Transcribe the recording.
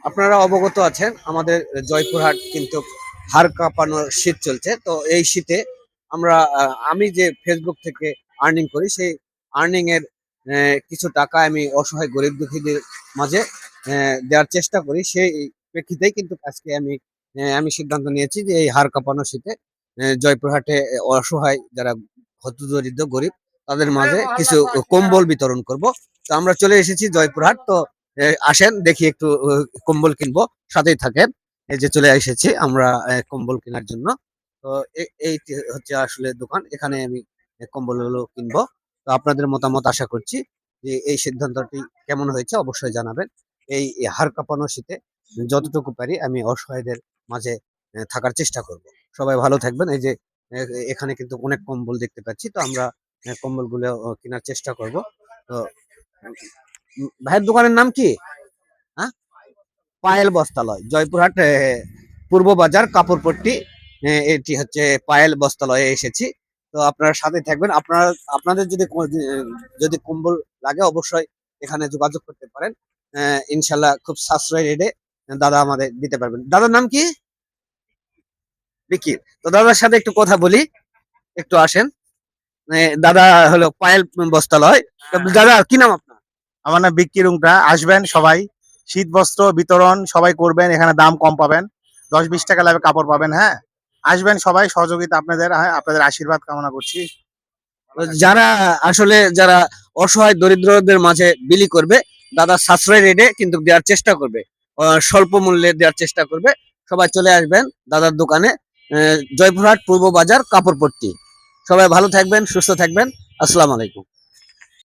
আপনারা অবগত আছেন আমাদের জয়পুরহাট কিন্তু হাড় কাঁপানো শীত চলছে। তো এই শীতে আমরা আমি যে ফেসবুক থেকে আর্নিং করি সেই আর্নিং এর কিছু টাকা আমি অসহায় গরিব দুঃখীদের মাঝে দেওয়ার চেষ্টা করি। সেই প্রেক্ষিতেই কিন্তু আজকে আমি সিদ্ধান্ত নিয়েছি যে এই হাড় কাঁপানো শীতে জয়পুরহাটে অসহায় যারা হতদরিদ্র গরিব তাদের মাঝে কিছু কম্বল বিতরণ করব। তো আমরা চলে এসেছি জয়পুরহাট। তো আসেন দেখি একটু কম্বল কিনবো, সাথেই থাকেন। এই যে চলে এসেছি আমরা কম্বল কেনার জন্য। তো এই হচ্ছে আসলে দোকান, এখানে আমি কম্বল গুলো কিনবো। তো আপনাদের মতামত আশা করছি যে এই সিদ্ধান্তটি কেমন হয়েছে অবশ্যই জানাবেন। এই হাড় কাঁপানো শীতে যতটুকু পারি আমি অসহায়দের মাঝে থাকার চেষ্টা করব। সবাই ভালো থাকবেন। এই যে এখানে কিন্তু অনেক কম্বল দেখতে পাচ্ছি, তো আমরা কম্বলগুলো কেনার চেষ্টা করব। তো ভাইয়ের দোকানের নাম কি? হ্যাঁ, পায়েল বস্ত্রালয়, জয়পুরহাট পূর্ব বাজার কাপড়পট্টি। এটি হচ্ছে পায়েল বস্ত্রালয়ে এসেছি। তো আপনারা সাথে থাকবেন। আপনাদের যদি কম্বল লাগে অবশ্যই এখানে যোগাযোগ করতে পারেন। ইনশাল্লাহ খুব সাশ্রয় রেটে দাদা আমাদের দিতে পারবেন। দাদার নাম কি? বিকির। তো দাদার সাথে একটু কথা বলি, একটু আসেন। দাদা হলো পায়েল বস্ত্রালয়। দাদা কি নাম আপনার? আমার নাম বিক্কি রুংটা। আসবেন সবাই, শীত বস্ত্র বিতরণ সবাই করবেন, এখানে দাম কম পাবেন, 10-20 টাকা লাভে কাপড় পাবেন। হ্যাঁ, আসবেন সবাই, সহযোগিতা আপনাদের, হ্যাঁ আপনাদের আশীর্বাদ কামনা করছি। যারা অসহায় দরিদ্রদের মাঝে বিলি করবে, দাদা সাশ্রয় রেটে কিন্তু দেওয়ার চেষ্টা করবে, স্বল্প মূল্যে দেওয়ার চেষ্টা করবে। সবাই চলে আসবেন দাদার দোকানে, জয়পুরহাট পূর্ব বাজার কাপড়পট্টি। সবাই ভালো থাকবেন, সুস্থ থাকবেন। আসসালামু আলাইকুম।